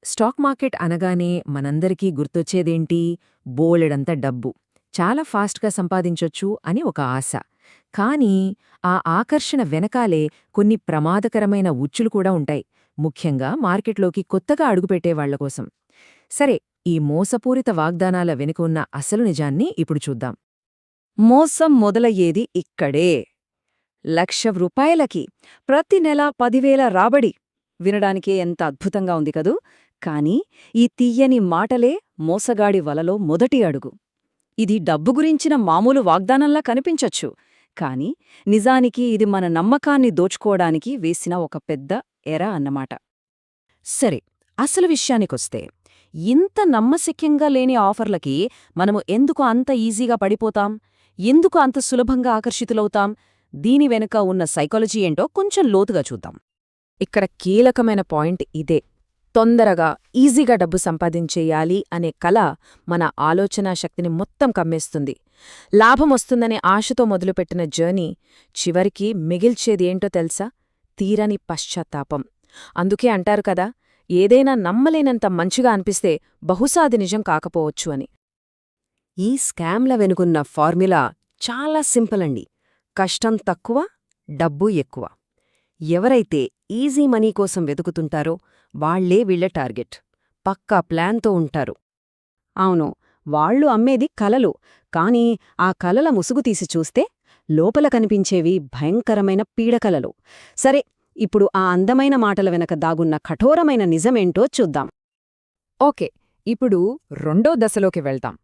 Stock market అనగానే మనందరికీ గుర్తొచ్చేదేంటి? బోలెడంత డబ్బు. చాలా ఫాస్ట్‌గా సంపాదించొచ్చు అని ఒక ఆశ. కానీ ఆ ఆకర్షణ వెనకాలే కొన్ని ప్రమాదకరమైన ఉచ్చులు కూడా ఉంటాయి. ముఖ్యంగా మార్కెట్లోకి కొత్తగా అడుగుపెట్టేవాళ్ల కోసం. సరే, ఈ మోసపూరిత వాగ్దానాల వెనుక ఉన్న అసలు నిజాన్ని ఇప్పుడు చూద్దాం. మోసం మొదలయ్యేది ఇక్కడే. ₹1,00,000కి ప్రతి నెల 10,000 రాబడి. వినడానికే ఎంత అద్భుతంగా ఉంది కదూ. కానీ ఈ తియ్యని మాటలే మోసగాడి వలలో మొదటి అడుగు. ఇది డబ్బు గురించిన మామూలు వాగ్దానంలా కనిపించొచ్చు, కాని నిజానికి ఇది మన నమ్మకాన్ని దోచుకోవడానికి వేసిన ఒక పెద్ద ఎర అన్నమాట. సరే, అసలు విషయానికొస్తే ఇంత నమ్మశక్యంగా లేని ఆఫర్లకి మనము ఎందుకు అంత ఈజీగా పడిపోతాం? ఎందుకు అంత సులభంగా ఆకర్షితులవుతాం? దీని వెనుక ఉన్న సైకాలజీ ఏంటో కొంచెం లోతుగా చూద్దాం. ఇక్కడ కీలకమైన పాయింట్ ఇదే. తొందరగా, ఈజీగా డబ్బు సంపాదించేయాలి అనే కల మన ఆలోచనా శక్తిని మొత్తం కమ్మేస్తుంది. లాభమొస్తుందనే ఆశతో మొదలుపెట్టిన జర్నీ చివరికి మిగిల్చేది ఏంటో తెలుసా? తీరని పశ్చాత్తాపం. అందుకే అంటారు కదా, ఏదైనా నమ్మలేనంత మంచిగా అనిపిస్తే బహుశా అది నిజం కాకపోవచ్చు అని. ఈ స్కామ్ల వెనుకున్న ఫార్ములా చాలా సింపుల్ అండి. కష్టం తక్కువ, డబ్బు ఎక్కువ. ఎవరైతే ఈజీ మనీ కోసం వెతుకుతుంటారో వాళ్లే వీళ్ల టార్గెట్. పక్కా ప్లాన్తో ఉంటారు. అవును, వాళ్ళు అమ్మేది కలలు, కానీ ఆ కలల ముసుగు తీసి చూస్తే లోపల కనిపించేవి భయంకరమైన పీడకలలు. సరే, ఇప్పుడు ఆ అందమైన మాటల వెనక దాగున్న కఠోరమైన నిజమేంటో చూద్దాం. ఓకే, ఇప్పుడు రెండో దశలోకి వెళ్తాం.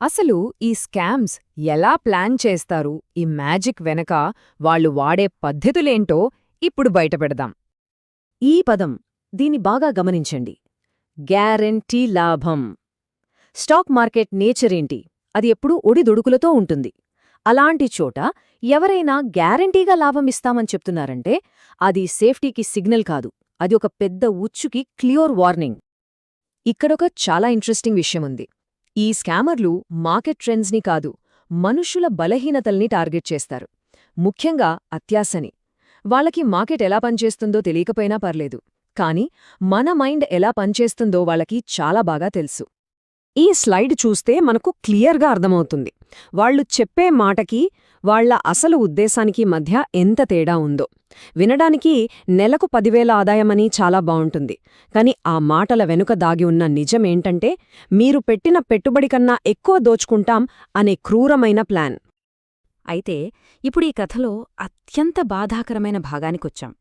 అసలు ఈ స్కామ్స్ ఎలా ప్లాన్ చేస్తారు, ఈ మ్యాజిక్ వెనక వాళ్ళు వాడే పద్ధతులేంటో ఇప్పుడు బయటపెడదాం. ఈ పదం, దీన్ని బాగా గమనించండి. గ్యారెంటీ లాభం. స్టాక్ మార్కెట్ నేచరేంటి? అది ఎప్పుడూ ఒడిదుడుకులతో ఉంటుంది. అలాంటి చోట ఎవరైనా గ్యారెంటీగా లాభమిస్తామని చెప్తున్నారంటే అది సేఫ్టీకి సిగ్నల్ కాదు, అది ఒక పెద్ద ఉచ్చుకి క్లియర్ వార్నింగ్. ఇక్కడొక చాలా ఇంట్రెస్టింగ్ విషయముంది. ఈ స్కామర్లు మార్కెట్ ట్రెండ్స్ని కాదు, మనుషుల బలహీనతల్ని టార్గెట్ చేస్తారు. ముఖ్యంగా అత్యాశని. వాళ్ళకి మార్కెట్ ఎలా పనిచేస్తుందో తెలియకపోయినా పర్లేదు, కానీ మన మైండ్ ఎలా పనిచేస్తుందో వాళ్ళకి చాలా బాగా తెలుసు. ఈ స్లైడ్ చూస్తే మనకు క్లియర్గా అర్థమవుతుంది వాళ్ళు చెప్పే మాటకి, వాళ్ల అసలు ఉద్దేశానికి మధ్య ఎంత తేడా ఉందో. వినడానికి నెలకు 10,000 ఆదాయమని చాలా బావుంటుంది, కాని ఆ మాటల వెనుక దాగి ఉన్న నిజమేంటంటే మీరు పెట్టిన పెట్టుబడి కన్నా ఎక్కువ దోచుకుంటాం అనే క్రూరమైన ప్లాన్. అయితే ఇప్పుడు ఈ కథలో అత్యంత బాధాకరమైన భాగానికొచ్చాం.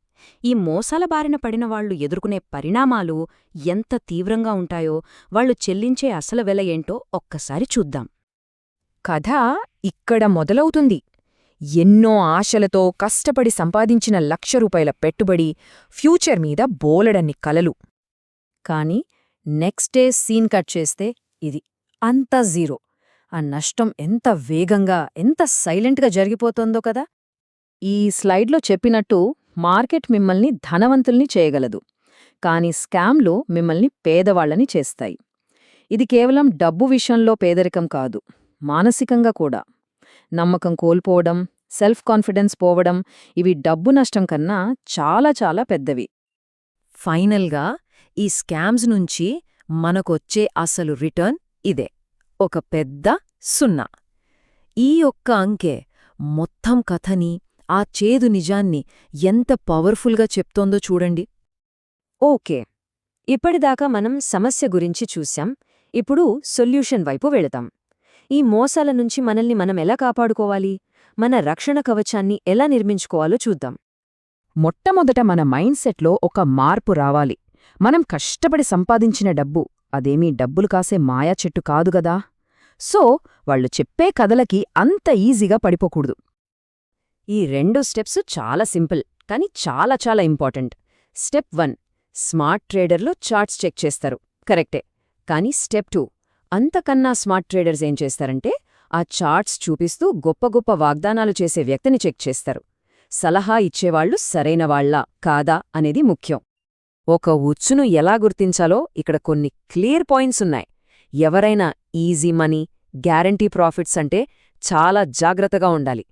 ఈ మోసాల బారిన పడిన వాళ్లు ఎదుర్కొనే పరిణామాలు ఎంత తీవ్రంగా ఉంటాయో, వాళ్లు చెల్లించే అసలు వెల ఏంటో ఒక్కసారి చూద్దాం. కథ ఇక్కడ మొదలవుతుంది. ఎన్నో ఆశలతో కష్టపడి సంపాదించిన ₹1,00,000 పెట్టుబడి, ఫ్యూచర్ మీద బోలెడన్ని కలలు. కాని నెక్స్ట్ డే సీన్ కట్ చేస్తే ఇది అంతా జీరో. ఆ నష్టం ఎంత వేగంగా, ఎంత సైలెంట్గా జరిగిపోతోందో కదా. ఈ స్లైడ్లో చెప్పినట్టు మార్కెట్ మిమ్మల్ని ధనవంతుల్ని చేయగలదు, కాని స్కామ్లు మిమ్మల్ని పేదవాళ్లని చేస్తాయి. ఇది కేవలం డబ్బు విషయంలో పేదరికం కాదు, మానసికంగా కూడా. నమ్మకం కోల్పోవడం, సెల్ఫ్ కాన్ఫిడెన్స్ పోవడం, ఇవి డబ్బు నష్టం కన్నా చాలా చాలా పెద్దవి. ఫైనల్గా ఈ స్కామ్స్ నుంచి మనకొచ్చే అసలు రిటర్న్ ఇదే, ఒక పెద్ద 0. ఈ ఒక్క అంకె మొత్తం కథని, ఆ చేదు నిజాన్ని ఎంత పవర్ఫుల్గా చెప్తోందో చూడండి. ఓకే, ఇప్పటిదాకా మనం సమస్య గురించి చూశాం. ఇప్పుడు సొల్యూషన్ వైపు వెళతాం. ఈ మోసాల నుంచి మనల్ని మనం ఎలా కాపాడుకోవాలి, మన రక్షణ కవచాన్ని ఎలా నిర్మించుకోవాలో చూద్దాం. మొట్టమొదట మన మైండ్ సెట్లో ఒక మార్పు రావాలి. మనం కష్టపడి సంపాదించిన డబ్బు అదేమీ డబ్బులు కాసే మాయా చెట్టు కాదుగదా. సో వాళ్లు చెప్పే కథలకి అంత ఈజీగా పడిపోకూడదు. ఈ 2 స్టెప్స్ చాలా సింపుల్, కానీ చాలా చాలా ఇంపార్టెంట్. స్టెప్ 1, స్మార్ట్ ట్రేడర్లో చార్ట్స్ చెక్ చేస్తారు, కరెక్టే. కానీ స్టెప్ 2, అంతకన్నా స్మార్ట్ ట్రేడర్స్ ఏం చేస్తారంటే ఆ చార్ట్స్ చూపిస్తూ గొప్ప గొప్ప వాగ్దానాలు చేసే వ్యక్తిని చెక్ చేస్తారు. సలహా ఇచ్చేవాళ్లు సరైనవాళ్లా కాదా అనేది ముఖ్యం. ఒక ఉచ్చును ఎలా గుర్తించాలో ఇక్కడ కొన్ని క్లియర్ పాయింట్స్ ఉన్నాయి. ఎవరైనా ఈజీ మనీ, గ్యారంటీ ప్రాఫిట్స్ అంటే చాలా జాగ్రత్తగా ఉండాలి.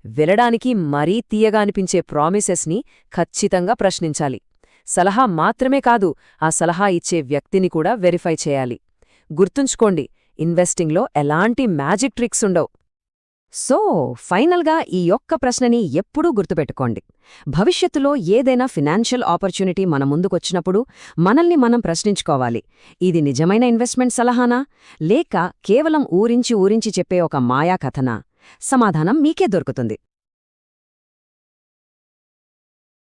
వినడానికి మరీ తీయగా అనిపించే ప్రామిసెస్ని ఖచ్చితంగా ప్రశ్నించాలి. సలహా మాత్రమే కాదు, ఆ సలహా ఇచ్చే వ్యక్తిని కూడా వెరిఫై చేయాలి. గుర్తుంచుకోండి, ఇన్వెస్టింగ్లో ఎలాంటి మ్యాజిక్ ట్రిక్స్ ఉండవు. సో ఫైనల్గా ఈ ఒక్క ప్రశ్నని ఎప్పుడూ గుర్తుపెట్టుకోండి. భవిష్యత్తులో ఏదైనా ఫినాన్షియల్ ఆపర్చునిటీ మన ముందుకొచ్చినప్పుడు మనల్ని మనం ప్రశ్నించుకోవాలి, ఇది నిజమైన ఇన్వెస్ట్మెంట్ సలహానా, లేక కేవలం ఊరించి చెప్పే ఒక మాయా కథనా? సమాధానం మీకే దొరుకుతుంది.